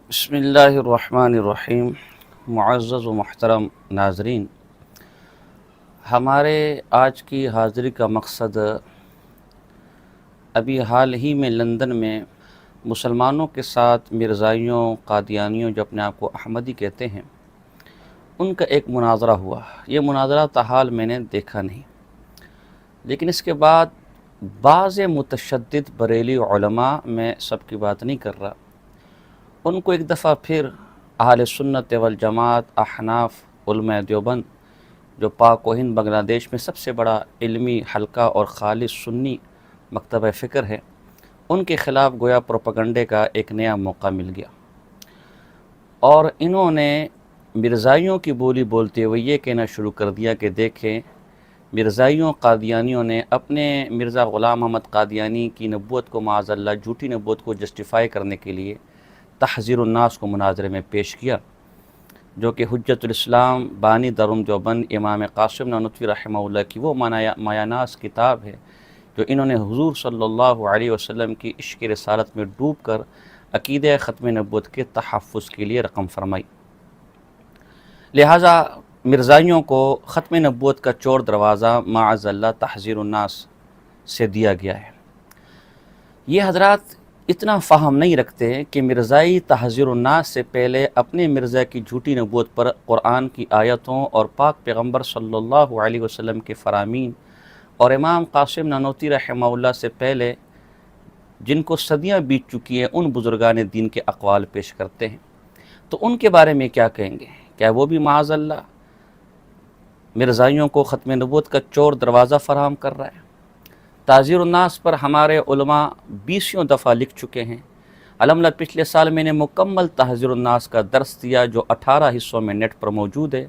بسم اللہ الرحمن الرحیم۔ معزز و محترم ناظرین، ہمارے آج کی حاضری کا مقصد ابھی حال ہی میں لندن میں مسلمانوں کے ساتھ مرزائیوں، قادیانیوں جو اپنے آپ کو احمدی کہتے ہیں، ان کا ایک مناظرہ ہوا۔ یہ مناظرہ تاحال میں نے دیکھا نہیں، لیکن اس کے بعد بعض متشدد بریلی علماء، میں سب کی بات نہیں کر رہا، ان کو ایک دفعہ پھر اہل سنت والجماعت، احناف، علماء دیوبند جو پاک و ہند بنگلہ دیش میں سب سے بڑا علمی حلقہ اور خالص سنی مکتبہ فکر ہے، ان کے خلاف گویا پروپیگنڈے کا ایک نیا موقع مل گیا، اور انہوں نے مرزائیوں کی بولی بولتے ہوئے یہ کہنا شروع کر دیا کہ دیکھیں، مرزائیوں، قادیانیوں نے اپنے مرزا غلام محمد قادیانی کی نبوت کو، معاذ اللہ جھوٹی نبوت کو جسٹیفائی کرنے کے لیے تحذیر الناس کو مناظرے میں پیش کیا، جو کہ حجت الاسلام بانی دارالعلوم دیوبند امام قاسم نانوتوی رحمہ اللہ کی وہ مایہ ناز کتاب ہے جو انہوں نے حضور صلی اللہ علیہ وسلم کی عشق رسالت میں ڈوب کر عقیدہ ختم نبوت کے تحفظ کے لیے رقم فرمائی۔ لہٰذا مرزائیوں کو ختم نبوت کا چور دروازہ معاذ اللہ تحذیر الناس سے دیا گیا ہے۔ یہ حضرات اتنا فہم نہیں رکھتے کہ مرزائی تحذیر الناس سے پہلے اپنے مرزا کی جھوٹی نبوت پر قرآن کی آیتوں اور پاک پیغمبر صلی اللہ علیہ وسلم کے فرامین اور امام قاسم نانوتوی رحمہ اللہ سے پہلے جن کو صدیاں بیت چکی ہیں ان بزرگان دین کے اقوال پیش کرتے ہیں، تو ان کے بارے میں کیا کہیں گے؟ کیا وہ بھی معاذ اللہ مرزائیوں کو ختم نبوت کا چور دروازہ فراہم کر رہا ہے؟ تحذیر الناس پر ہمارے علماء 20 دفعہ لکھ چکے ہیں۔ الحمدللہ پچھلے سال میں نے مکمل تحذیر الناس کا درس دیا جو 18 حصوں میں نیٹ پر موجود ہے،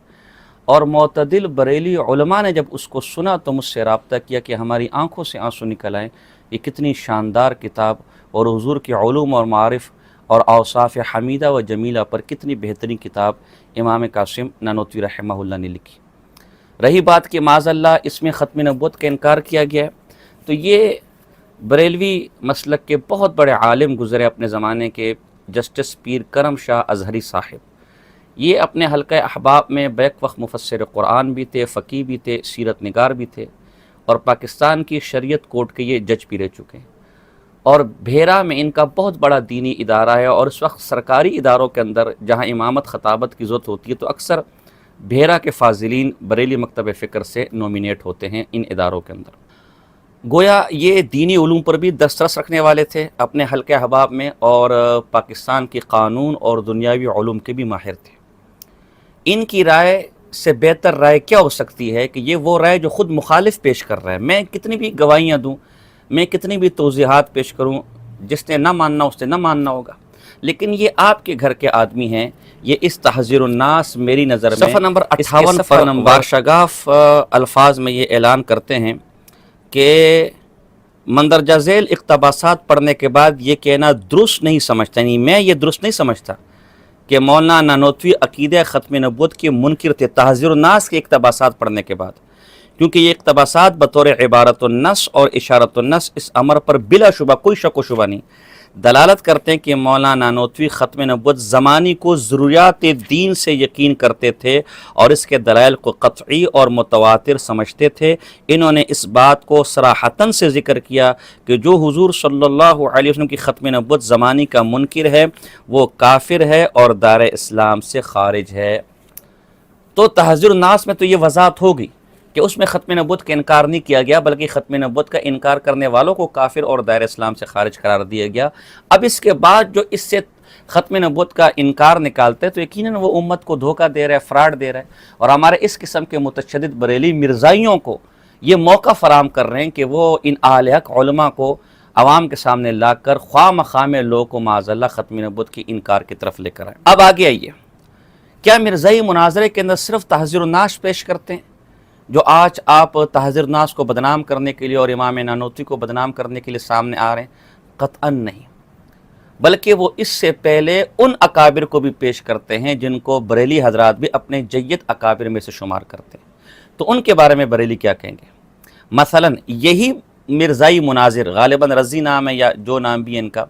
اور معتدل بریلی علماء نے جب اس کو سنا تو مجھ سے رابطہ کیا کہ ہماری آنکھوں سے آنسو نکل آئیں، یہ کتنی شاندار کتاب، اور حضور کے علوم اور معارف اور اوصاف حمیدہ و جمیلہ پر کتنی بہترین کتاب امام قاسم نانوتوی رحمہ اللہ نے لکھی۔ رہی بات کہ معاذ اللہ اس میں ختم نبوت کا انکار کیا گیا ہے، تو یہ بریلوی مسلک کے بہت بڑے عالم گزرے اپنے زمانے کے، جسٹس پیر کرم شاہ اظہری صاحب، یہ اپنے حلقہ احباب میں بیک وقت مفسر قرآن بھی تھے، فقیہ بھی تھے، سیرت نگار بھی تھے، اور پاکستان کی شریعت کورٹ کے یہ جج بھی رہ چکے ہیں، اور بھیرا میں ان کا بہت بڑا دینی ادارہ ہے، اور اس وقت سرکاری اداروں کے اندر جہاں امامت خطابت کی ضرورت ہوتی ہے تو اکثر بھیرا کے فاضلین بریلی مکتبہ فکر سے نومینیٹ ہوتے ہیں ان اداروں کے اندر۔ گویا یہ دینی علوم پر بھی دسترس رکھنے والے تھے اپنے حلقہ احباب میں، اور پاکستان کی قانون اور دنیاوی علوم کے بھی ماہر تھے۔ ان کی رائے سے بہتر رائے کیا ہو سکتی ہے کہ یہ وہ رائے جو خود مخالف پیش کر رہا ہے، میں کتنی بھی گواہیاں دوں، میں کتنی بھی توضیحات پیش کروں، جس نے نہ ماننا اس نے نہ ماننا ہوگا، لیکن یہ آپ کے گھر کے آدمی ہیں۔ یہ اس تحذیر الناس میری نظر میں صفحہ نمبر 58 پر بارشگاف الفاظ میں یہ اعلان کرتے ہیں کہ مندرجہ ذیل اقتباسات پڑھنے کے بعد یہ کہنا درست نہیں سمجھتا، یعنی میں یہ درست نہیں سمجھتا کہ مولانا نانوتوی عقیدہ ختم نبوت کے منکر تھے تحذیر الناس کے اقتباسات پڑھنے کے بعد، کیونکہ یہ اقتباسات بطور عبارت النص اور اشارت النص اس امر پر بلا شبہ کوئی شک و شبہ نہیں دلالت کرتے ہیں کہ مولانا نانوتوی ختم نبوت زمانی کو ضروریات دین سے یقین کرتے تھے اور اس کے دلائل کو قطعی اور متواتر سمجھتے تھے۔ انہوں نے اس بات کو صراحتاً سے ذکر کیا کہ جو حضور صلی اللہ علیہ وسلم کی ختم نبوت زمانی کا منکر ہے وہ کافر ہے اور دار اسلام سے خارج ہے۔ تو تحذیر الناس میں تو یہ وضاحت ہوگی کہ اس میں ختم نبوت کا انکار نہیں کیا گیا، بلکہ ختم نبوت کا انکار کرنے والوں کو کافر اور دائر اسلام سے خارج قرار دیا گیا۔ اب اس کے بعد جو اس سے ختم نبوت کا انکار نکالتے ہیں تو یقیناً وہ امت کو دھوکہ دے رہا ہے، فراڈ دے رہا ہے، اور ہمارے اس قسم کے متشدد بریلی مرزائیوں کو یہ موقع فراہم کر رہے ہیں کہ وہ ان اہل حق علماء کو عوام کے سامنے لا کر خواہ مخواہ میں لوگوں کو معاذ اللہ ختم نبوت کی انکار کی طرف لے کر آئے۔ اب آگے آئیے، کیا مرزائی مناظرے کے اندر صرف تحذیر الناس پیش کرتے ہیں جو آج آپ تحذیر الناس کو بدنام کرنے کے لیے اور امام نانوتوی کو بدنام کرنے کے لیے سامنے آ رہے ہیں؟ قطعاً نہیں، بلکہ وہ اس سے پہلے ان اکابر کو بھی پیش کرتے ہیں جن کو بریلی حضرات بھی اپنے جید اکابر میں سے شمار کرتے ہیں۔ تو ان کے بارے میں بریلی کیا کہیں گے؟ مثلا یہی مرزائی مناظر، غالباً رضی نام ہے یا جو نام بھی ان کا،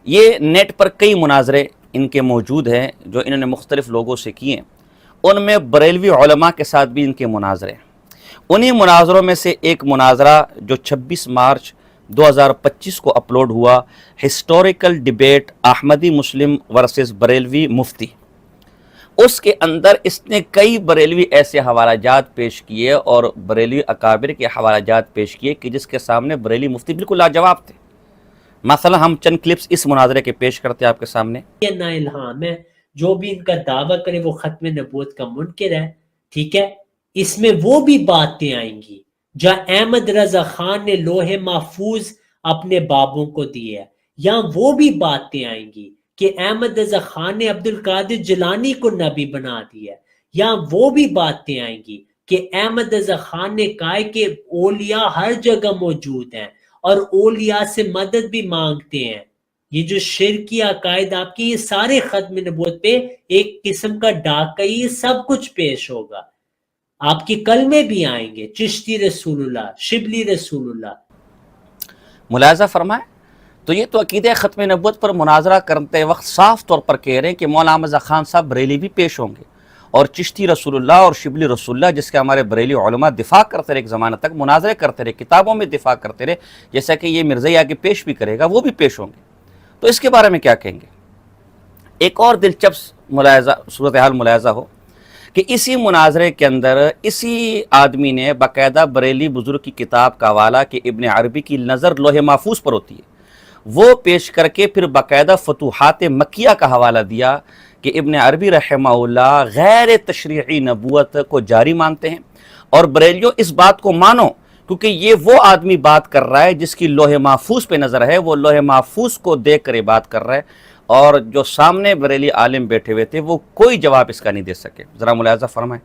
یہ نیٹ پر کئی مناظرے ان کے موجود ہیں جو انہوں نے مختلف لوگوں سے کیے ہیں، ان میں بریلوی علماء کے ساتھ بھی ان کے مناظرے ہیں۔ انہی مناظروں میں سے ایک مناظرہ جو 26 مارچ 2025 کو اپلوڈ ہوا، ہسٹوریکل ڈیبیٹ احمدی مسلم ورسز بریلوی مفتی، اس کے اندر اس نے کئی بریلوی ایسے حوالہ جات پیش کیے اور بریلوی اکابر کے حوالہ جات پیش کیے کہ جس کے سامنے بریلوی مفتی بالکل لاجواب تھے۔ مثلا ہم چند کلپس اس مناظرے کے پیش کرتے ہیں آپ کے سامنے۔ یہ نا الہام ہے، جو بھی ان کا دعویٰ کرے وہ ختم نبوت کا منکر ہے، ٹھیک ہے؟ اس میں وہ بھی باتیں آئیں گی جہاں احمد رضا خان نے لوح محفوظ اپنے بابوں کو دی ہے، یا وہ بھی باتیں آئیں گی کہ احمد رضا خان نے عبد القادر جیلانی کو نبی بنا دیا ہے، یا وہ بھی باتیں آئیں گی کہ احمد رضا خان نے کہا ہے کہ اولیاء ہر جگہ موجود ہیں اور اولیاء سے مدد بھی مانگتے ہیں۔ یہ جو شرکی عقائد آپ کی، یہ سارے ختم نبوت پہ ایک قسم کا ڈاکہ، یہ سب کچھ پیش ہوگا۔ آپ کی کلمے بھی آئیں گے، چشتی رسول اللہ، شبلی رسول اللہ۔ ملاحظہ فرمائیں، تو یہ تو عقیدہ ختم نبوت پر مناظرہ کرتے وقت صاف طور پر کہہ رہے ہیں کہ مولانا احمد رضا خان صاحب بریلی بھی پیش ہوں گے، اور چشتی رسول اللہ اور شبلی رسول اللہ جس کے ہمارے بریلی علماء دفاع کرتے رہے، ایک زمانہ تک مناظرے کرتے رہے، کتابوں میں دفاع کرتے رہے، جیسا کہ یہ مرزائی آگے پیش بھی کرے گا، وہ بھی پیش ہوں گے۔ تو اس کے بارے میں کیا کہیں گے؟ ایک اور دلچسپ ملاحظہ صورتحال ملاحظہ ہو کہ اسی مناظرے کے اندر اسی آدمی نے باقاعدہ بریلی بزرگ کی کتاب کا حوالہ کہ ابن عربی کی نظر لوح محفوظ پر ہوتی ہے، وہ پیش کر کے پھر باقاعدہ فتوحات مکیہ کا حوالہ دیا کہ ابن عربی رحمہ اللہ غیر تشریعی نبوت کو جاری مانتے ہیں، اور بریلیوں اس بات کو مانو کیونکہ یہ وہ آدمی بات کر رہا ہے جس کی لوح محفوظ پہ نظر ہے، وہ لوح محفوظ کو دیکھ کر یہ بات کر رہا ہے، اور جو سامنے بریلی عالم بیٹھے ہوئے تھے وہ کوئی جواب اس کا نہیں دے سکے۔ ذرا ملاحظہ فرمائیں۔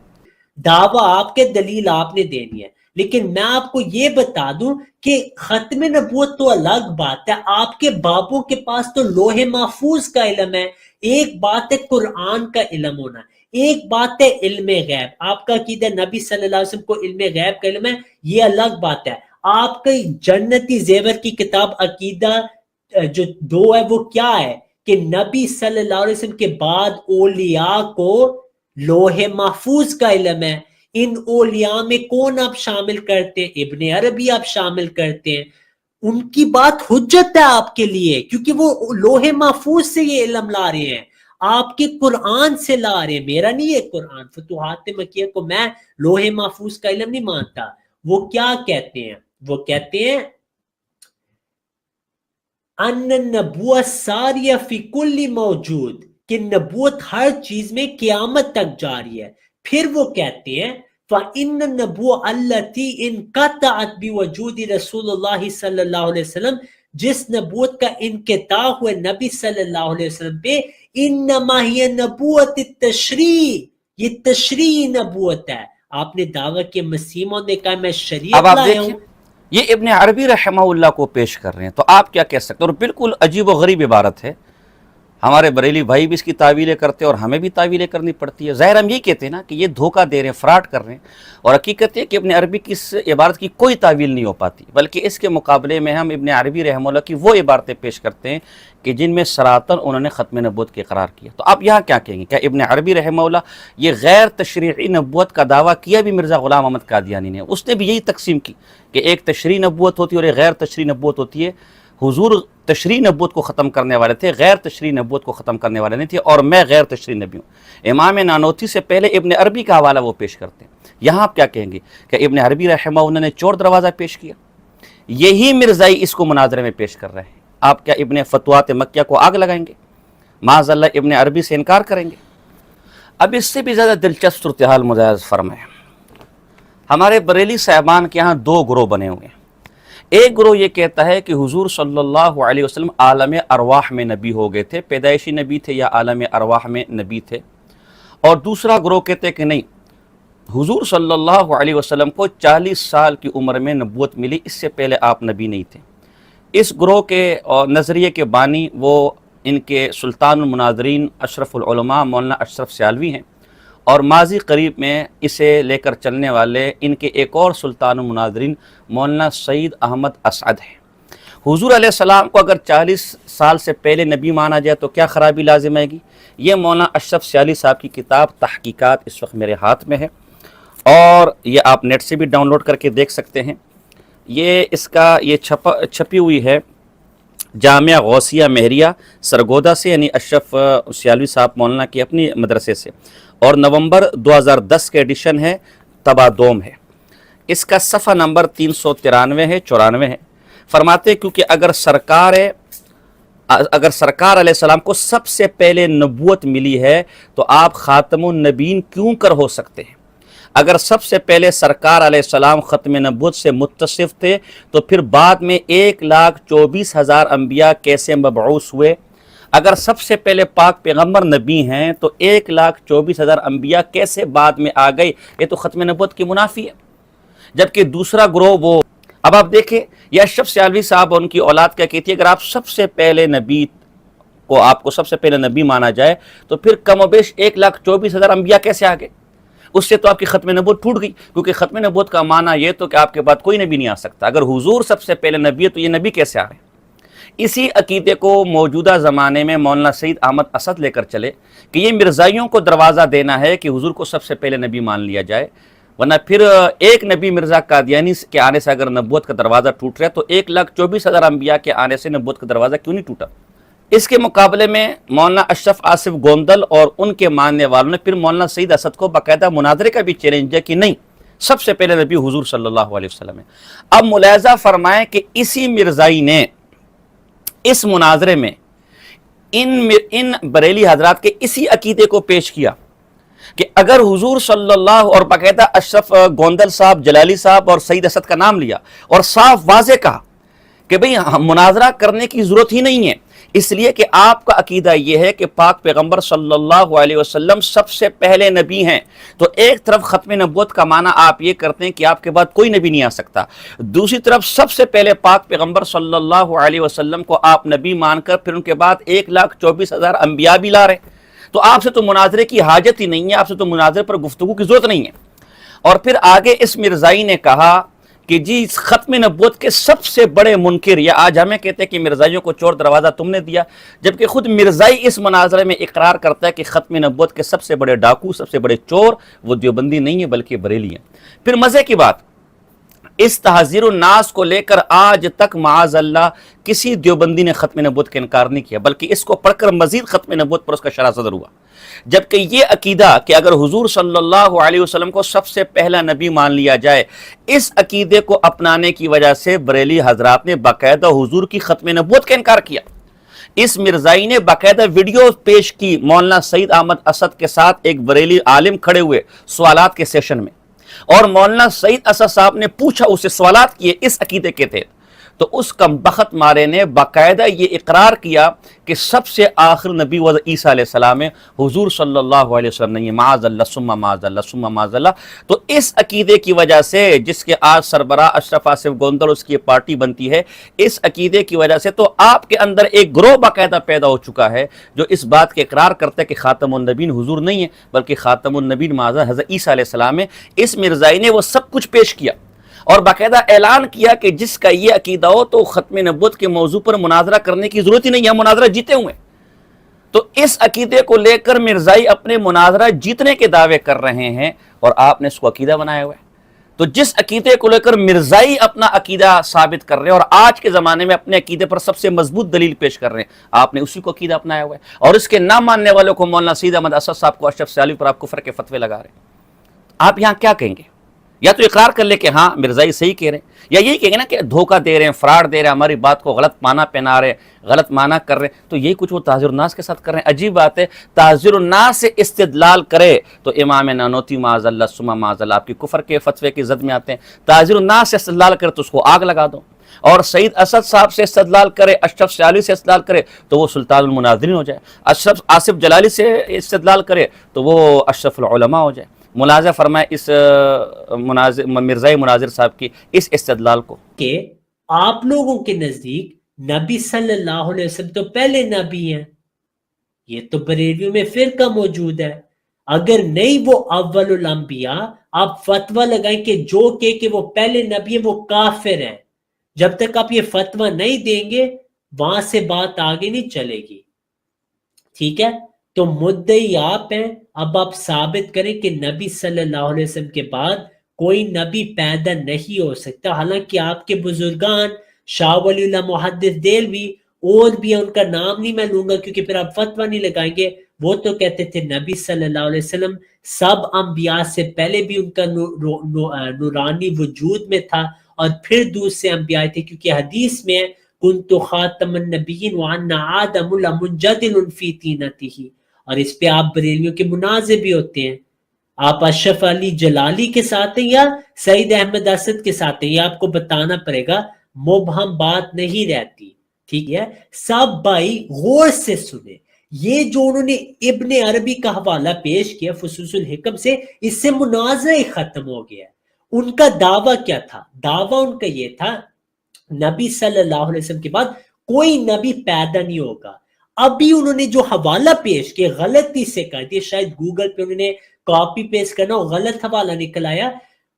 دعویٰ آپ کے دلیل آپ نے دینی ہے، لیکن میں آپ کو یہ بتا دوں کہ ختم نبوت تو الگ بات ہے، آپ کے باپوں کے پاس تو لوح محفوظ کا علم ہے۔ ایک بات ہے قرآن کا علم ہونا، ایک بات ہے علم غیب۔ آپ کا عقیدہ نبی صلی اللہ علیہ وسلم کو علم غیب کا علم ہے، یہ الگ بات ہے۔ آپ کی جنتی زیور کی کتاب عقیدہ جو 2 ہے وہ کیا ہے کہ نبی صلی اللہ علیہ وسلم کے بعد اولیاء کو لوح محفوظ کا علم ہے۔ ان اولیاء میں کون آپ شامل کرتے ہیں؟ ابن عربی آپ شامل کرتے ہیں۔ ان کی بات حجت ہے آپ کے لیے، کیونکہ وہ لوح محفوظ سے یہ علم لا رہے ہیں، آپ کے قرآن سے لا رہے ہیں۔ میرا نہیں ہے قرآن، فتوحات مکیہ کو میں لوح محفوظ کا علم نہیں مانتا۔ وہ کیا کہتے ہیں؟ وہ کہتے ہیں ان النبوۃ ساریہ فی کل موجود، کہ نبوت ہر چیز میں قیامت تک جاری ہے۔ پھر وہ کہتے ہیں فَإِنَّ النَّبُوَّةَ الَّتِي انقطعت بوجود رسول اللہ صلی اللہ علیہ وسلم، جس نبوت کا انقطاع ہوئے نبی صلی اللہ علیہ وسلم پہ، انما ہی نبوت التشریع، یہ تشریعی نبوت ہے۔ آپ نے دعویٰ کہ مسیحوں نے کہا میں شریعت لایا ہوں، یہ ابن عربی رحمہ اللہ کو پیش کر رہے ہیں، تو آپ کیا کہہ سکتے ہیں؟ اور بالکل عجیب و غریب عبارت ہے، ہمارے بریلی بھائی بھی اس کی تعویلیں کرتے ہیں اور ہمیں بھی تعویلیں کرنی پڑتی ہے۔ ظاہر ہم یہ کہتے ہیں نا کہ یہ دھوکہ دے رہے ہیں، فراڈ کر رہے ہیں، اور حقیقت ہے کہ ابن عربی کی اس عبارت کی کوئی تعویل نہیں ہو پاتی، بلکہ اس کے مقابلے میں ہم ابن عربی رحمہ اللہ کی وہ عبارتیں پیش کرتے ہیں کہ جن میں سراتن انہوں نے ختم نبوت کے قرار کیا۔ تو آپ یہاں کیا کہیں گے؟ کیا ابن عربی رحمہ اللہ یہ غیر تشریعی نبوت کا دعویٰ کیا بھی مرزا غلام احمد قادیانی نے؟ اس نے بھی یہی تقسیم کی کہ ایک تشریعی نبوت ہوتی ہے اور ایک غیر تشریعی نبوت ہوتی ہے۔ حضور تشریعی نبوت کو ختم کرنے والے تھے، غیر تشریعی نبوت کو ختم کرنے والے نہیں تھے، اور میں غیر تشریعی نبی ہوں۔ امام نانوتھی سے پہلے ابن عربی کا حوالہ وہ پیش کرتے ہیں۔ یہاں آپ کیا کہیں گے کہ ابن عربی رحمہ اللہ نے چور دروازہ پیش کیا؟ یہی مرزائی اس کو مناظرے میں پیش کر رہے ہیں۔ آپ کیا ابن فتوحات مکیہ کو آگ لگائیں گے؟ معاذ اللہ ابن عربی سے انکار کریں گے؟ اب اس سے بھی زیادہ دلچسپ صورتحال ملاحظہ فرمائیں۔ ہمارے بریلی صاحبان کے یہاں 2 گروہ بنے ہوئے ہیں۔ ایک گروہ یہ کہتا ہے کہ حضور صلی اللہ علیہ وسلم عالم ارواح میں نبی ہو گئے تھے، پیدائشی نبی تھے یا عالم ارواح میں نبی تھے، اور دوسرا گروہ کہتے ہیں کہ نہیں، حضور صلی اللہ علیہ وسلم کو 40 سال کی عمر میں نبوت ملی، اس سے پہلے آپ نبی نہیں تھے۔ اس گروہ کے نظریے کے بانی وہ ان کے سلطان المناظرین اشرف العلماء مولانا اشرف سیالوی ہیں، اور ماضی قریب میں اسے لے کر چلنے والے ان کے ایک اور سلطان المناظرین مولانا سعید احمد اسعد ہیں۔ حضور علیہ السلام کو اگر 40 سال سے پہلے نبی مانا جائے تو کیا خرابی لازم آئے گی؟ یہ مولانا اشرف سیالی صاحب کی کتاب تحقیقات اس وقت میرے ہاتھ میں ہے، اور یہ آپ نیٹ سے بھی ڈاؤن لوڈ کر کے دیکھ سکتے ہیں۔ یہ چھپی ہوئی ہے جامعہ غوثیہ مہریہ سرگودا سے، یعنی اشرف سیالوی صاحب مولانا کی اپنی مدرسے سے، اور نومبر 2010 کے ایڈیشن ہے، طبع دوم ہے۔ اس کا صفحہ نمبر 393 ہے، 94 ہے۔ فرماتے کیونکہ اگر سرکار علیہ السلام کو سب سے پہلے نبوت ملی ہے تو آپ خاتم النبیین کیوں کر ہو سکتے ہیں؟ اگر سب سے پہلے سرکار علیہ السلام ختم نبوت سے متصف تھے تو پھر بعد میں 1,24,000 انبیاء کیسے مبعوث ہوئے؟ اگر سب سے پہلے پاک پیغمبر نبی ہیں تو 1,24,000 انبیاء کیسے بعد میں آ گئے؟ یہ تو ختم نبوت کی منافی ہے۔ جبکہ دوسرا گروہ اب آپ دیکھیں، یہ اشرف سیالوی صاحب ان کی اولاد کیا کہتی ہے، اگر آپ سب سے پہلے نبی کو آپ کو سب سے پہلے نبی مانا جائے تو پھر کم و بیش 1,24,000 انبیاء کیسے آ گئے؟ اس سے تو آپ کی ختم نبوت ٹوٹ گئی، کیونکہ ختم نبوت کا معنی یہ تو کہ آپ کے بعد کوئی نبی نہیں آ سکتا۔ اگر حضور سب سے پہلے نبی ہے تو یہ نبی کیسے آ رہے ہیں؟ اسی عقیدے کو موجودہ زمانے میں مولانا سید احمد اسد لے کر چلے کہ یہ مرزائیوں کو دروازہ دینا ہے کہ حضور کو سب سے پہلے نبی مان لیا جائے، ورنہ پھر ایک نبی مرزا قادیانی کے آنے سے اگر نبوت کا دروازہ ٹوٹ رہا ہے تو 1,24,000 انبیاء کے آنے سے نبوت کا دروازہ کیوں نہیں ٹوٹا؟ اس کے مقابلے میں مولانا اشرف آصف گوندل اور ان کے ماننے والوں نے پھر مولانا سید اسد کو باقاعدہ مناظرے کا بھی چیلنج دیا کہ نہیں، سب سے پہلے نبی حضور صلی اللہ علیہ وسلم ہے۔ اب ملاحظہ فرمائیں کہ اسی مرزائی نے اس مناظرے میں ان بریلی حضرات کے اسی عقیدے کو پیش کیا کہ اگر حضور صلی اللہ، اور باقاعدہ اشرف گوندل صاحب، جلالی صاحب اور سید اسد کا نام لیا اور صاف واضح کہا کہ بھئی مناظرہ کرنے کی ضرورت ہی نہیں ہے، اس لیے کہ آپ کا عقیدہ یہ ہے کہ پاک پیغمبر صلی اللہ علیہ وسلم سب سے پہلے نبی ہیں، تو ایک طرف ختم نبوت کا معنی آپ یہ کرتے ہیں کہ آپ کے بعد کوئی نبی نہیں آ سکتا، دوسری طرف سب سے پہلے پاک پیغمبر صلی اللہ علیہ وسلم کو آپ نبی مان کر پھر ان کے بعد 1,24,000 انبیاء بھی لا رہے، تو آپ سے تو مناظرے کی حاجت ہی نہیں ہے، آپ سے تو مناظرے پر گفتگو کی ضرورت نہیں ہے۔ اور پھر آگے اس مرزائی نے کہا کہ جی ختم نبوت کے سب سے بڑے منکر، یا آج ہمیں کہتے ہیں کہ مرزائیوں کو چور دروازہ تم نے دیا، جبکہ خود مرزائی اس مناظرے میں اقرار کرتا ہے کہ ختم نبوت کے سب سے بڑے ڈاکو، سب سے بڑے چور وہ دیوبندی نہیں ہیں بلکہ بریلی ہیں۔ پھر مزے کی بات، اس تحذیر الناس کو لے کر آج تک معاذ اللہ کسی دیوبندی نے ختم نبوت کا انکار نہیں کیا، بلکہ اس کو پڑھ کر مزید ختم نبوت پر اس کا شرح صدر ہوا۔ جبکہ یہ عقیدہ کہ اگر حضور صلی اللہ علیہ وسلم کو سب سے پہلا نبی مان لیا جائے، اس عقیدے کو اپنانے کی وجہ سے بریلی حضرات نے باقاعدہ حضور کی ختم نبوت کا انکار کیا۔ اس مرزائی نے باقاعدہ ویڈیو پیش کی مولانا سید احمد اسد کے ساتھ، ایک بریلی عالم کھڑے ہوئے سوالات کے سیشن میں، اور مولانا سید اسد صاحب نے پوچھا، اسے سوالات کیے اس عقیدے کے تحت، تو اس کم بخت مارے نے باقاعدہ یہ اقرار کیا کہ سب سے آخر نبی وضع عیسیٰ علیہ السلام ہے، حضور صلی اللہ علیہ وسلم نہیں ہے، معاذ اللہ ثم معاذ اللہ ثم معاذ اللہ۔ تو اس عقیدے کی وجہ سے، جس کے آج سربراہ اشرف آصف گوندل اس کی پارٹی بنتی ہے، اس عقیدے کی وجہ سے تو آپ کے اندر ایک گروہ باقاعدہ پیدا ہو چکا ہے جو اس بات کے اقرار کرتا ہے کہ خاتم النبیین حضور نہیں ہے بلکہ خاتم النبیین معاذ حضرت عیسیٰ علیہ السلام ہے۔ اس مرزائی نے وہ سب کچھ پیش کیا اور باقاعدہ اعلان کیا کہ جس کا یہ عقیدہ ہو تو ختم نبوت کے موضوع پر مناظرہ کرنے کی ضرورت ہی نہیں ہے، ہم مناظرہ جیتے ہوئے۔ تو اس عقیدے کو لے کر مرزائی اپنے مناظرہ جیتنے کے دعوے کر رہے ہیں اور آپ نے اس کو عقیدہ بنایا ہوا ہے۔ تو جس عقیدے کو لے کر مرزائی اپنا عقیدہ ثابت کر رہے ہیں اور آج کے زمانے میں اپنے عقیدے پر سب سے مضبوط دلیل پیش کر رہے ہیں، آپ نے اسی کو عقیدہ اپنایا ہوا ہے، اور اس کے نہ ماننے والوں کو مولانا سید احمد اسد صاحب کو، اشرف سیالوی پر آپ کفر کے فتوے لگا رہے ہیں۔ آپ یہاں کیا کہیں گے؟ یا تو اقرار کر لے کہ ہاں مرزائی صحیح کہہ رہے ہیں، یا یہی کہیں گے نا کہ دھوکہ دے رہے ہیں، فراڈ دے رہے ہیں، ہماری بات کو غلط معنی پہنا رہے ہیں، غلط معنی کر رہے ہیں۔ تو یہی کچھ وہ تحذیر الناس کے ساتھ کر رہے ہیں۔ عجیب بات ہے، تحذیر الناس سے استدلال کرے تو امام نانوتی معاذ اللہ ثم معاذ اللہ آپ کی کفر کے فتوے کی زد میں آتے ہیں، تحذیر الناس سے استدلال کرے تو اس کو آگ لگا دو، اور سید اسد صاحب سے استدلال کرے، اشرف سیالوی سے استدلال کرے تو وہ سلطان المناظرین ہو جائے، اشرف آصف جلالی سے استدلال کرے تو وہ اشرف العلماء ہو جائے۔ ملاحظہ فرمائے اس مرزائی مناظر صاحب کی اس استدلال کو کہ آپ لوگوں کے نزدیک نبی صلی اللہ علیہ وسلم تو پہلے نبی ہیں، یہ تو بریلیوں میں فرقہ موجود ہے، اگر نہیں وہ اول الانبیاء، آپ فتویٰ لگائیں کہ جو کہ وہ پہلے نبی ہیں وہ کافر ہیں، جب تک آپ یہ فتویٰ نہیں دیں گے وہاں سے بات آگے نہیں چلے گی. ٹھیک ہے، تو مدعی آپ ہیں. اب آپ ثابت کریں کہ نبی صلی اللہ علیہ وسلم کے بعد کوئی نبی پیدا نہیں ہو سکتا. حالانکہ آپ کے بزرگان شاہ ولی اللہ محدث دہلوی اور بھی ان کا نام نہیں میں لوں گا کیونکہ پھر آپ فتویٰ نہیں لگائیں گے، وہ تو کہتے تھے نبی صلی اللہ علیہ وسلم سب انبیاء سے پہلے بھی ان کا نورانی وجود میں تھا اور پھر دوسرے انبیاء تھے، کیونکہ حدیث میں کنت خاتم النبیین وان آدم لمنجدل فی طینتہ، اور اس پہ آپ بریلویوں کے منازع بھی ہوتے ہیں. آپ اشرف علی جلالی کے ساتھ ہیں یا سعید احمد اسد کے ساتھ ہیں، یہ آپ کو بتانا پڑے گا، مبہم بات نہیں رہتی. ٹھیک ہے، سب بھائی غور سے سنیں. یہ جو انہوں نے ابن عربی کا حوالہ پیش کیا فصوص الحکم سے، اس سے منازعہ ہی ختم ہو گیا. ان کا دعویٰ کیا تھا؟ دعویٰ ان کا یہ تھا نبی صلی اللہ علیہ وسلم کے بعد کوئی نبی پیدا نہیں ہوگا. ابھی انہوں نے جو حوالہ پیش کیا غلطی سے کر دیا، شاید گوگل پہ انہوں نے کاپی پیسٹ کرنا غلط حوالہ نکل آیا.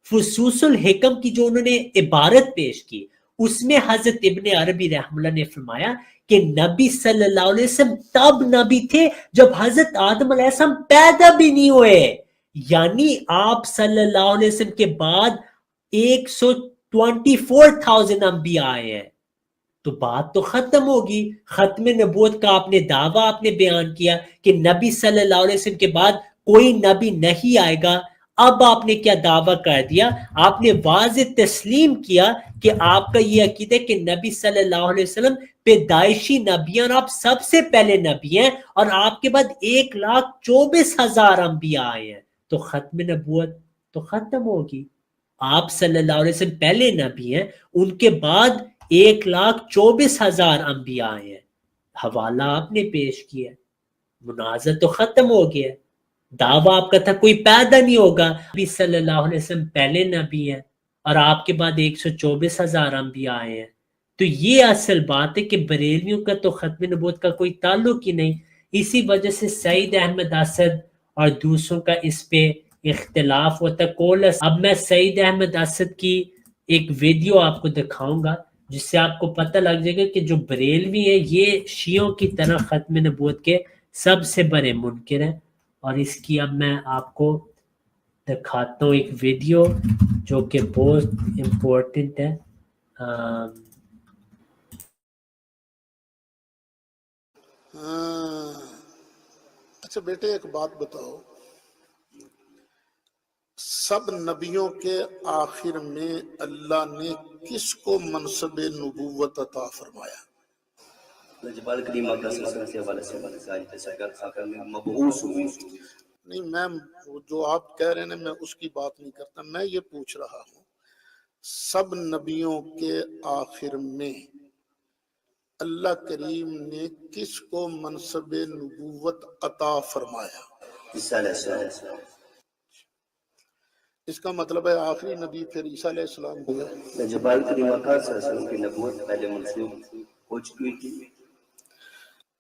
فصوص الحکم کی جو انہوں نے عبارت پیش کی اس میں حضرت ابن عربی رحمہ اللہ نے فرمایا کہ نبی صلی اللہ علیہ وسلم تب نبی تھے جب حضرت آدم علیہ السلام پیدا بھی نہیں ہوئے. یعنی آپ صلی اللہ علیہ وسلم کے بعد 124,000 انبیاء آئے ہیں، تو بات تو ختم ہوگی. ختم نبوت کا آپ نے دعویٰ آپ نے بیان کیا کہ نبی صلی اللہ علیہ وسلم کے بعد کوئی نبی نہیں آئے گا. اب آپ نے کیا دعویٰ کر دیا؟ آپ نے واضح تسلیم کیا کہ آپ کا یہ عقیدہ ہے کہ نبی صلی اللہ علیہ وسلم پیدائشی نبی ہیں اور آپ سب سے پہلے نبی ہیں، اور آپ کے بعد 1,24,000 انبیاء آئے ہیں، تو ختم نبوت تو ختم ہوگی. آپ صلی اللہ علیہ وسلم پہلے نبی ہیں، ان کے بعد 1,24,000 انبیاء آئے ہیں. حوالہ آپ نے پیش کیا، منازع تو ختم ہو گیا. دعویٰ آپ کا تھا کوئی پیدا نہیں ہوگا، نبی صلی اللہ علیہ وسلم پہلے نبی ہیں اور آپ کے بعد 124,000 انبیاء آئے ہیں. تو یہ اصل بات ہے کہ بریلویوں کا تو ختم نبوت کا کوئی تعلق ہی نہیں. اسی وجہ سے سعید احمد اسد اور دوسروں کا اس پہ اختلاف ہوتا ہے. اب میں سعید احمد اسد کی ایک ویڈیو آپ کو دکھاؤں گا جس سے آپ کو پتہ لگ جائے گا کہ جو بریلوی ہیں یہ شیعوں کی طرح ختم نبوت کے سب سے بڑے منکر ہیں. اور اس کی اب میں آپ کو دکھاتا ہوں ایک ویڈیو جو کہ بہت امپورٹنٹ ہے. اچھا بیٹے ایک بات بتاؤ، سب نبیوں کے آخر میں اللہ نے کس کو منصب نبوت عطا فرمایا؟ جبال کریم آپ کے حوالے سے سرکار خاکہ میں مبعوث ہوئی. نہیں، میں جو آپ کہہ رہے ہیں میں اس کی بات نہیں کرتا، میں یہ پوچھ رہا ہوں سب نبیوں کے آخر میں اللہ کریم نے کس کو منصب نبوت عطا فرمایا؟ عیسیٰ علیہ السلام. اس کا مطلب ہے آخری نبی پھر عیسیٰ علیہ السلام ہوئے. جبال کریم آپ صلی اللہ علیہ وسلم کی نبوت پہلے منسوب ہو چکی تھی.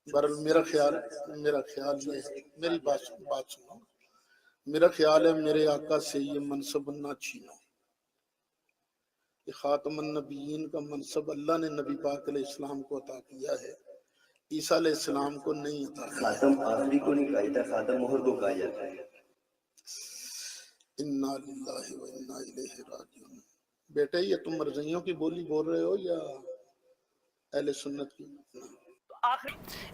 بہرحال میرا خیال یہ ہے، میری بات سنو، میرا خیال ہے میرے آقا سے یہ منصب نہ چھینو. یہ خاتم النبیین کا منصب اللہ نے نبی پاک علیہ السلام کو عطا کیا ہے، عیسیٰ علیہ السلام کو نہیں عطا کیا. خاتم آخری کو نہیں کہا جاتا، خاتم مہر کو کہا جاتا ہے. انا للہ و انا الیہ راجعون. بیٹے یہ تم مرزائیوں کی بولی بول رہے ہو یا اہل سنت کی؟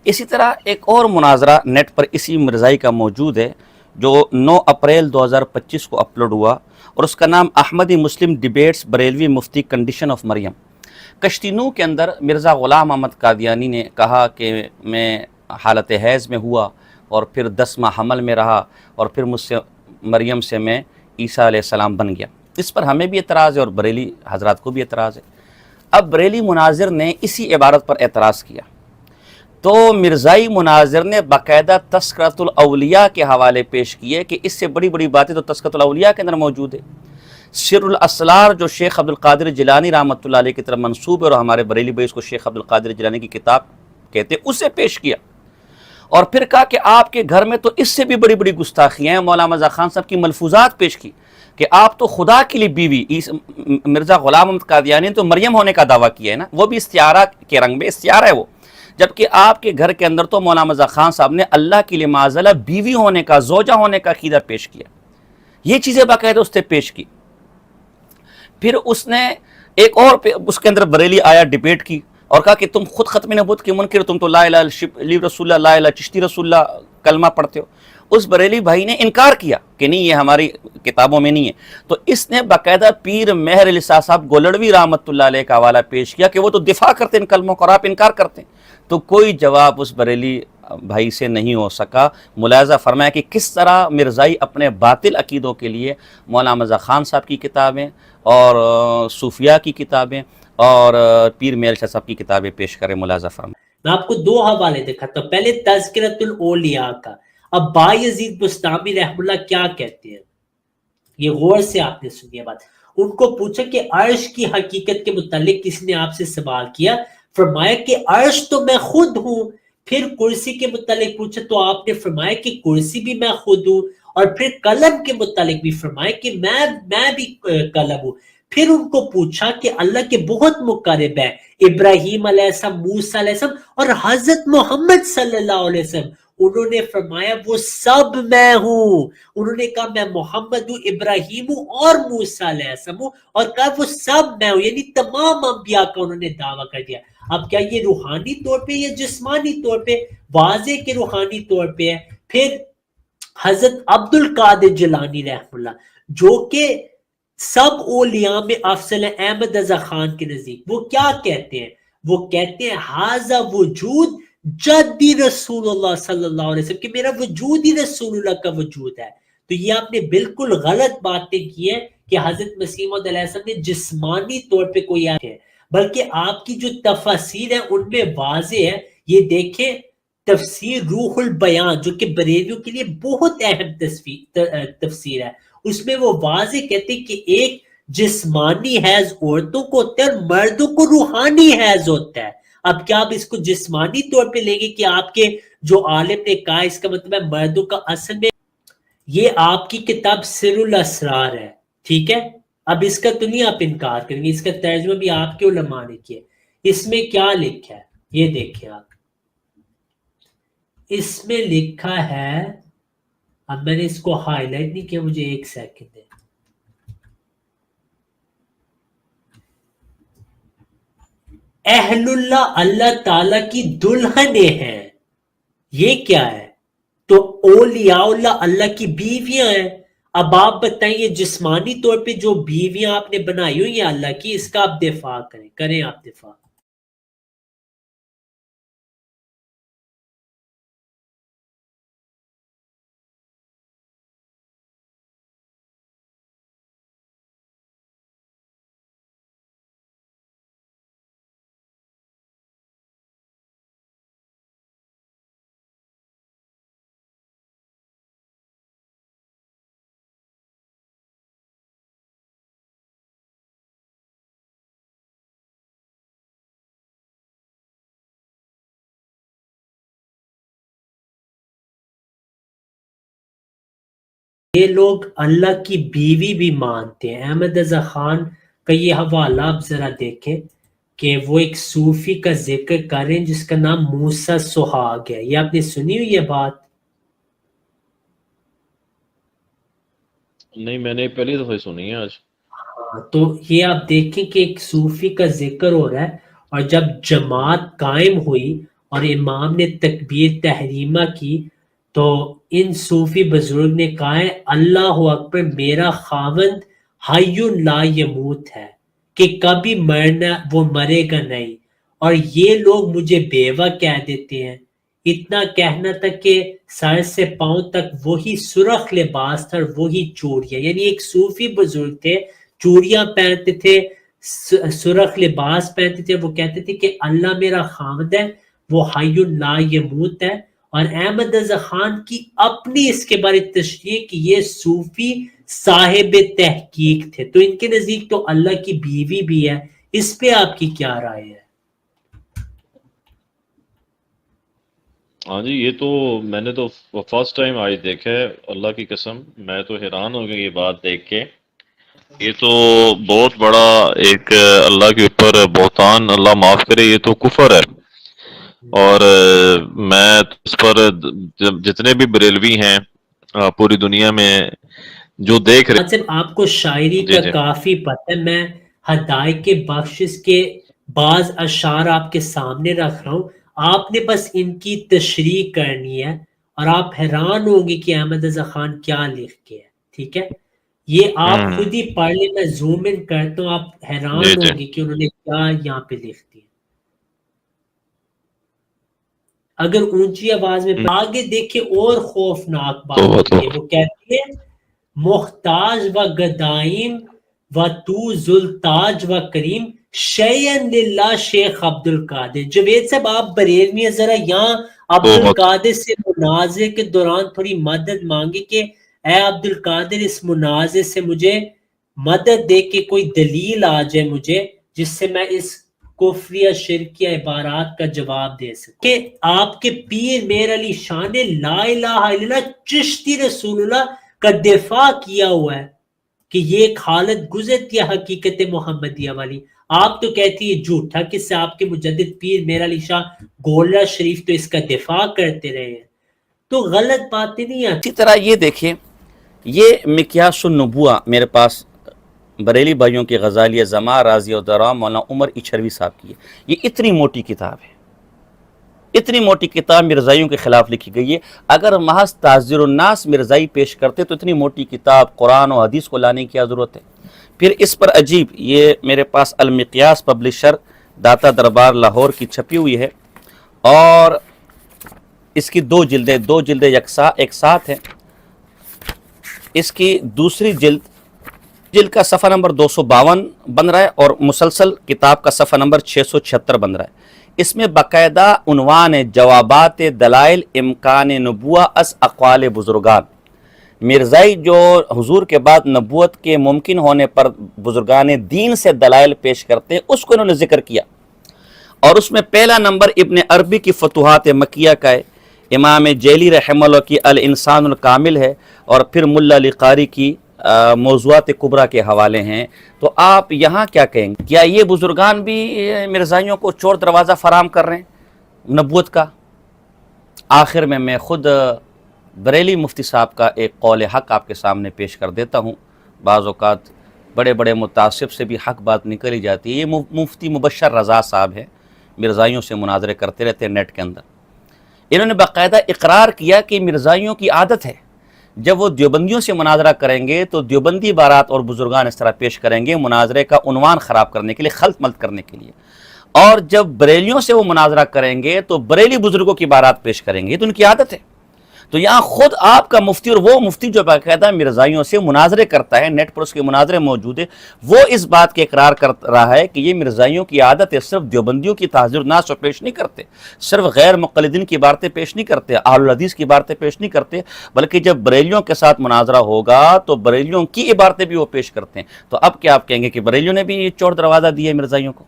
اسی طرح ایک اور مناظرہ نیٹ پر اسی مرزائی کا موجود ہے جو 9 اپریل 2025 کو اپلوڈ ہوا اور اس کا نام احمدی مسلم ڈیبیٹس بریلوی مفتی کنڈیشن آف مریم. کشتی نو کے اندر مرزا غلام احمد قادیانی نے کہا کہ میں حالت حیض میں ہوا اور پھر 10واں حمل میں رہا اور پھر مجھ سے مریم سے میں عیسیٰ علیہ السلام بن گیا. اس پر ہمیں بھی اعتراض ہے اور بریلی حضرات کو بھی اعتراض ہے. اب بریلی مناظر نے اسی عبارت پر اعتراض کیا تو مرزائی مناظر نے باقاعدہ تذکرۃ الاولیاء کے حوالے پیش کیے کہ اس سے بڑی بڑی باتیں تو تذکرۃ الاولیاء کے اندر موجود ہے. سر الاسرار جو شیخ عبد القادر جیلانی رحمۃ اللہ علیہ کی طرف منسوب ہے اور ہمارے بریلی بھائی اس کو شیخ عبد القادر جیلانی کی کتاب کہتے ہیں، اسے پیش کیا اور پھر کہا کہ آپ کے گھر میں تو اس سے بھی بڑی بڑی گستاخیاں ہیں. مولانا مزا خان صاحب کی ملفوظات پیش کی کہ آپ تو خدا کے لیے بیوی، مرزا غلام احمد قادیانی نے تو مریم ہونے کا دعویٰ کیا ہے نا، وہ بھی استعارہ کے رنگ میں استعارہ ہے وہ، جبکہ آپ کے گھر کے اندر تو مولانا مرزا خان صاحب نے اللہ کے لیے معاذ اللہ بیوی ہونے کا، زوجہ ہونے کا عقیدہ پیش کیا، یہ چیزیں باقاعدہ اس نے پیش کی۔ پھر اس نے ایک اور اس کے اندر بریلی آیا ڈیبیٹ کی اور کہا کہ تم خود ختم نبوت کے منکر، تم تو لا الہ الا رسول اللہ، لا الہ چشتی رسول اللہ کلمہ پڑھتے ہو۔ اس بریلی بھائی نے انکار کیا کہ نہیں یہ ہماری کتابوں میں نہیں ہے، تو اس نے باقاعدہ پیر مہر علی شاہ صاحب گولڑوی رحمۃ اللہ علیہ کا حوالہ پیش کیا کہ وہ تو دفاع کرتے ان کلموں کا اور آپ انکار کرتے ہیں، تو کوئی جواب اس بریلی بھائی سے نہیں ہو سکا۔ ملاحظہ فرمایا کہ کس طرح مرزائی اپنے باطل عقیدوں کے لیے مولانا مرزا خان صاحب کی کتابیں اور صوفیاء کی کتابیں اور پیر مہر شاہ صاحب کی کتابیں پیش کریں۔ ملاحظہ فرمایا۔ میں آپ کو دو حوالے دکھاتا ہوں، پہلے تذکرۃ الاولیاء کا۔ اب بایزید بستامی رحم اللہ کیا کہتے ہیں، یہ غور سے آپ نے سنی بات۔ ان کو پوچھا کہ عرش کی حقیقت کے متعلق کس نے آپ سے سوال کیا، فرمایا کہ عرش تو میں خود ہوں۔ پھر کرسی کے متعلق پوچھا تو آپ نے فرمایا کہ کرسی بھی میں خود ہوں، اور پھر قلم کے متعلق بھی فرمایا کہ میں بھی قلم ہوں۔ پھر ان کو پوچھا کہ اللہ کے بہت مقرب ہے، ابراہیم علیہ السلام، موسیٰ علیہ السلام اور حضرت محمد صلی اللہ علیہ وسلم۔ انہوں نے فرمایا وہ سب میں ہوں۔ انہوں نے کہا میں محمد ہوں، ابراہیم ہوں اور موسیٰ علیہ السلام ہوں، اور کہا وہ سب میں ہوں، یعنی تمام انبیاء کا انہوں نے دعویٰ کر دیا۔ اب کیا یہ روحانی طور پہ یا جسمانی طور پہ؟ واضح کے روحانی طور پہ ہے۔ پھر حضرت عبد القادر جیلانی رحمہ اللہ، جو کہ سب اولیاء میں افضل ہیں احمد رضا خان کے نزدیک، وہ کیا کہتے ہیں؟ وہ کہتے ہیں ھذا وجود جدی رسول اللہ صلی اللہ علیہ وسلم، کہ میرا وجود ہی رسول اللہ کا وجود ہے۔ تو یہ آپ نے بالکل غلط باتیں کی ہیں کہ حضرت مسیح موعود علیہ السلام نے جسمانی طور پہ کوئی ہے، بلکہ آپ کی جو تفاسیر ہیں ان میں واضح ہے۔ یہ دیکھیں تفسیر روح البیان جو کہ بریلویوں کے لیے بہت اہم تفسیر ہے، اس میں وہ واضح کہتے ہیں کہ ایک جسمانی حیض عورتوں کو ہوتا ہے اور مردوں کو روحانی حیض ہوتا ہے۔ اب کیا آپ اس کو جسمانی طور پہ لیں گے کہ آپ کے جو عالم نے کہا اس کا مطلب ہے مردوں کا؟ اصل میں یہ آپ کی کتاب سر الاسرار ہے، ٹھیک ہے؟ اب اس کا تو نہیں آپ انکار کریں گے، اس کا ترجمہ بھی آپ کے علماء نے کیا۔ اس میں کیا لکھا ہے یہ دیکھیں آپ، اس میں لکھا ہے، اب میں نے اس کو ہائی لائٹ نہیں کیا، مجھے ایک سیکنڈ ہے۔ اہل اللہ اللہ تعالی کی دلہنیں ہیں، یہ کیا ہے؟ تو اولیاء اللہ اللہ کی بیویاں ہیں۔ اب آپ بتائیں جسمانی طور پہ جو بیویاں آپ نے بنائی ہوئی ہیں اللہ کی، اس کا آپ دفاع کریں آپ دفاع۔ یہ لوگ اللہ کی بیوی بھی مانتے ہیں۔ احمد رضا خان کا یہ حوالہ آپ ذرا دیکھیں کہ وہ ایک صوفی کا ذکر کر رہے ہیں جس کا نام موسیٰ سہاگ ہے۔ یہ آپ نے سنی ہوئی یہ بات؟ نہیں، میں نے پہلی دفعہ سنی ہے آج۔ ہاں، تو یہ آپ دیکھیں کہ ایک صوفی کا ذکر ہو رہا ہے، اور جب جماعت قائم ہوئی اور امام نے تکبیر تحریمہ کی تو ان صوفی بزرگ نے کہا ہے اللہ اکبر، میرا خاوند حی لا یموت ہے، کہ کبھی مرنا وہ مرے گا نہیں، اور یہ لوگ مجھے بیوہ کہہ دیتے ہیں۔ اتنا کہنا تک کہ سر سے پاؤں تک وہی سرخ لباس تھا اور وہی چوڑیاں، یعنی ایک صوفی بزرگ تھے، چوڑیاں پہنتے تھے، سرخ لباس پہنتے تھے، وہ کہتے تھے کہ اللہ میرا خاوند ہے، وہ حی لا یموت ہے۔ اور احمد رضا خان کی اپنی اس کے بارے تشریح کہ یہ صوفی صاحب تحقیق تھے، تو ان کے نزدیک تو اللہ کی بیوی بھی ہے۔ اس پہ آپ کی کیا رائے ہے؟ ہاں جی، یہ تو میں نے تو فرسٹ ٹائم آج دیکھا ہے، اللہ کی قسم میں تو حیران ہو گیا یہ بات دیکھ کے یہ تو بہت بڑا ایک اللہ کے اوپر بہتان، اللہ معاف کرے، یہ تو کفر ہے۔ اور میں اس پر جتنے بھی بریلوی ہیں پوری دنیا میں جو دیکھ رہے، صرف آپ کو شاعری جی کا جی کافی پتہ ہے، میں ہدایت کے بخشش کے بعض اشعار آپ کے سامنے رکھ رہا ہوں، آپ نے بس ان کی تشریح کرنی ہے اور آپ حیران ہوں گے کہ احمد رضا خان کیا لکھ کے ہے، ٹھیک ہے؟ یہ آپ ہوں خود ہی پڑھ لیں، میں زوم ان کرتا ہوں، آپ جی حیران جی ہوں گے کہ انہوں نے کیا یہاں پہ لکھ دیا۔ اگر اونچی آواز میں آگے دیکھیں اور خوفناک تو بات تو ہوتی ہے، وہ کہتی ہے محتاج و گدائم و تو ذوالتاج و کریم شیئن للہ شیخ عبد القادر۔ جوید صاحب آپ بریلوی ہیں، ذرا یہاں عبد القادر سے مناظر کے دوران تھوڑی مدد مانگے کہ اے عبد القادر اس مناظر سے مجھے مدد دے کے کوئی دلیل آ جائے مجھے، جس سے میں اس کفریہ شرکیہ عبارات کا جواب دے سکوں کہ آپ کے پیر میر علی شاہ نے لا الہ الا اللہ چشتی رسول اللہ کا دفاع کیا ہوا ہے کہ یہ ایک حالت گزرتی ہے حقیقت محمدیہ والی۔ آپ تو کہتی ہے جھوٹا، کس سے آپ کے مجدد پیر میر علی شاہ گولڑا شریف تو اس کا دفاع کرتے رہے ہیں، تو غلط باتیں نہیں آتی۔ اسی طرح یہ دیکھیں، یہ مکیاس النبوہ میرے پاس بریلی بھائیوں کی غزالیہ زما راضی و درام مولانا عمر اچھروی صاحب کی ہے، یہ اتنی موٹی کتاب ہے، اتنی موٹی کتاب مرزائیوں کے خلاف لکھی گئی ہے۔ اگر محض تعزیر الناس مرزائی پیش کرتے تو اتنی موٹی کتاب قرآن و حدیث کو لانے کی کیا ضرورت ہے؟ پھر اس پر عجیب، یہ میرے پاس المقیاس پبلشر داتا دربار لاہور کی چھپی ہوئی ہے، اور اس کی دو جلدیں ایک ساتھ ہیں۔ اس کی دوسری جلد کا صفحہ نمبر 252 بن رہا ہے، اور مسلسل کتاب کا صفحہ نمبر 676 بن رہا ہے۔ اس میں باقاعدہ عنوان ہے جوابات دلائل امکان نبوہ از اقوال بزرگان۔ مرزائی جو حضور کے بعد نبوت کے ممکن ہونے پر بزرگان دین سے دلائل پیش کرتے ہیں، اس کو انہوں نے ذکر کیا، اور اس میں پہلا نمبر ابن عربی کی فتوحات مکیہ کا ہے، امام جیلی رحمہ اللہ کی الانسان الکامل ہے، اور پھر ملا علی قاری کی موضوعات کبریٰ کے حوالے ہیں۔ تو آپ یہاں کیا کہیں گے؟ کیا یہ بزرگان بھی مرزائیوں کو چور دروازہ فراہم کر رہے ہیں نبوت کا؟ آخر میں میں خود بریلی مفتی صاحب کا ایک قول حق آپ کے سامنے پیش کر دیتا ہوں۔ بعض اوقات بڑے بڑے متعصب سے بھی حق بات نکلی جاتی ہے۔ یہ مفتی مبشر رضا صاحب ہیں، مرزائیوں سے مناظرے کرتے رہتے ہیں نیٹ کے اندر۔ انہوں نے باقاعدہ اقرار کیا کہ مرزائیوں کی عادت ہے جب وہ دیوبندیوں سے مناظرہ کریں گے تو دیوبندی بارات اور بزرگان اس طرح پیش کریں گے مناظرے کا عنوان خراب کرنے کے لیے، خلط ملط کرنے کے لیے، اور جب بریلیوں سے وہ مناظرہ کریں گے تو بریلی بزرگوں کی بارات پیش کریں گے، یہ تو ان کی عادت ہے۔ تو یہاں خود آپ کا مفتی اور وہ مفتی جو باقاعدہ مرزائیوں سے مناظرے کرتا ہے، نیٹ پر اس کے مناظرے موجود ہے، وہ اس بات کے اقرار کر رہا ہے کہ یہ مرزائیوں کی عادت ہے، صرف دیوبندیوں کی تعزیر الناس کو پیش نہیں کرتے، صرف غیر مقلدین کی باتیں پیش نہیں کرتے، اہل الحدیث کی باتیں پیش نہیں کرتے، بلکہ جب بریلیوں کے ساتھ مناظرہ ہوگا تو بریلیوں کی عبارتیں بھی وہ پیش کرتے ہیں۔ تو اب کیا آپ کہیں گے کہ بریلیوں نے بھی چور دروازہ دیا ہے مرزائیوں کو؟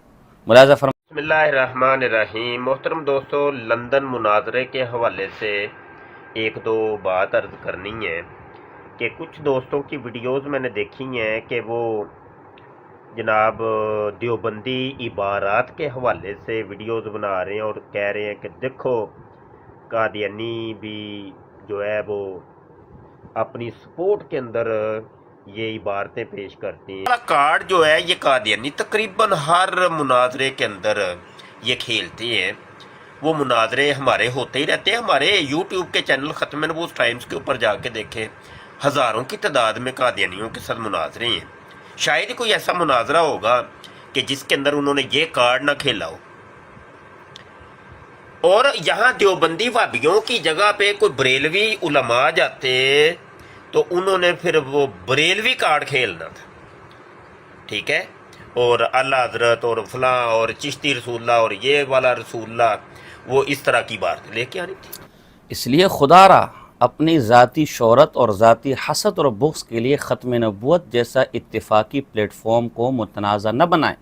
ملاحظہ فرمائیں۔ بسم اللہ الرحمن الرحیم۔ محترم دوستو، لندن مناظرے کے حوالے سے ایک دو بات عرض کرنی ہے کہ کچھ دوستوں کی ویڈیوز میں نے دیکھی ہیں کہ وہ جناب دیوبندی عبارات کے حوالے سے ویڈیوز بنا رہے ہیں اور کہہ رہے ہیں کہ دیکھو قادیانی بھی جو ہے وہ اپنی سپورٹ کے اندر یہ عبارتیں پیش کرتی ہیں۔ کارڈ جو ہے یہ قادیانی تقریباً ہر مناظرے کے اندر یہ کھیلتے ہیں، وہ مناظرے ہمارے ہوتے ہی رہتے ہیں۔ ہمارے یوٹیوب کے چینل ختم نبوت ٹائمز کے اوپر جا کے دیکھیں، ہزاروں کی تعداد میں قادیانیوں کے ساتھ مناظرے ہیں۔ شاید ہی کوئی ایسا مناظرہ ہوگا کہ جس کے اندر انہوں نے یہ کارڈ نہ کھیلا ہو۔ اور یہاں دیوبندی وہابیوں کی جگہ پہ کوئی بریلوی علماء جاتے تو انہوں نے پھر وہ بریلوی کارڈ کھیلنا تھا، ٹھیک ہے، اور اللہ حضرت اور فلاں اور چشتی رسول اللہ اور یہ والا رسول اللہ، وہ اس طرح کی بات لے کے آنی تھی۔ اس لیے خدا را اپنی ذاتی شہرت اور ذاتی حسد اور بغض کے لیے ختم نبوت جیسا اتفاقی پلیٹ فارم کو متنازع نہ بنائیں۔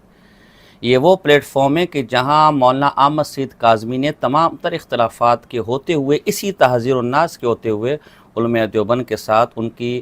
یہ وہ پلیٹ فارم ہے کہ جہاں مولانا احمد سید کاظمی نے تمام تر اختلافات کے ہوتے ہوئے، اسی تحذیر الناس کے ہوتے ہوئے، علماء دیوبند کے ساتھ ان کی